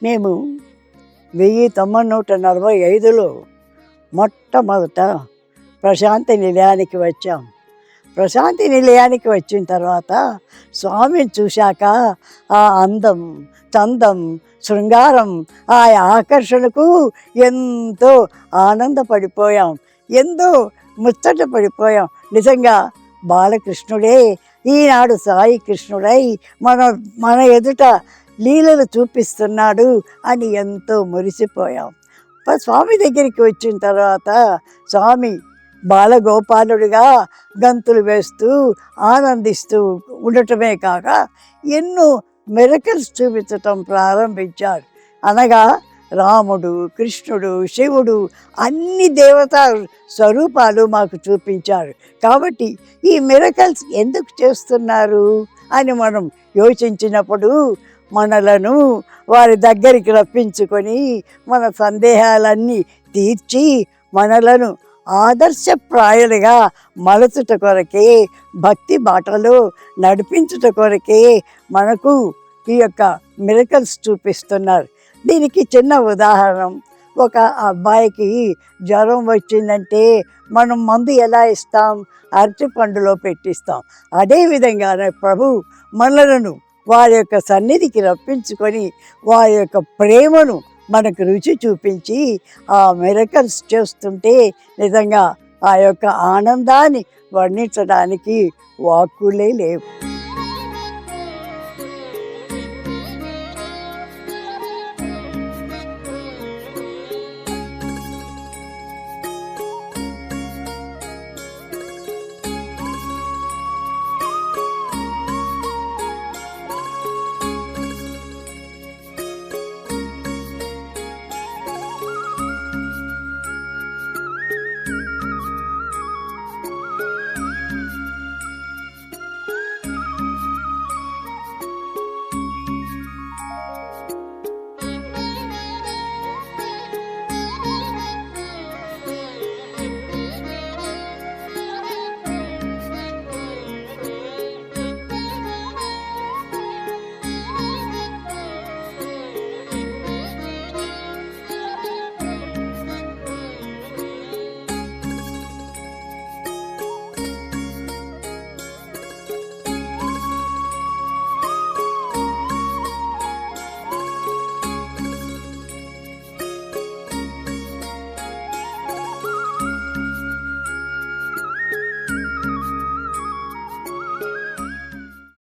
మేము 1945లో మొట్టమొదట ప్రశాంతి నిలయానికి వచ్చాం. ప్రశాంతి నిలయానికి వచ్చిన తర్వాత స్వామిని చూశాక ఆ అందం, చందం, శృంగారం, ఆ ఆకర్షణకు ఎంతో ఆనందపడిపోయాం, ఎంతో ముచ్చట పడిపోయాం. నిజంగా బాలకృష్ణుడే ఈనాడు సాయి కృష్ణుడై మన మన ఎదుట లీలలు చూపిస్తున్నాడు అని ఎంతో మురిసిపోయాం. స్వామి దగ్గరికి వచ్చిన తర్వాత స్వామి బాలగోపాలుడిగా గంతులు వేస్తూ ఆనందిస్తూ ఉండటమే కాక ఎన్నో మిరకల్స్ చూపించటం ప్రారంభించారు. అనగా రాముడు, కృష్ణుడు, శివుడు అన్ని దేవతా స్వరూపాలు మాకు చూపించారు. కాబట్టి ఈ మిరకల్స్ ఎందుకు చేస్తున్నారు అని మనం యోచించినప్పుడు మనలను వారి దగ్గరికి రప్పించుకొని మన సందేహాలన్నీ తీర్చి మనలను ఆదర్శప్రాయులుగా మలచుట కొరకే, భక్తి బాటలో నడిపించుట కొరకే మనకు ఈ యొక్క మిరకల్స్ చూపిస్తున్నారు. దీనికి చిన్న ఉదాహరణ, ఒక అబ్బాయికి జ్వరం వచ్చిందంటే మనం మందు ఎలా ఇస్తాం? అరటి పండులో పెట్టిస్తాం. అదేవిధంగానే ప్రభు మనలను వారి యొక్క సన్నిధికి రప్పించుకొని వారి యొక్క ప్రేమను మనకు రుచి చూపించి ఆ మిరకల్స్ చేస్తుంటే నిజంగా ఆ యొక్క ఆనందాన్ని వర్ణించడానికి వాక్కులే లేవు.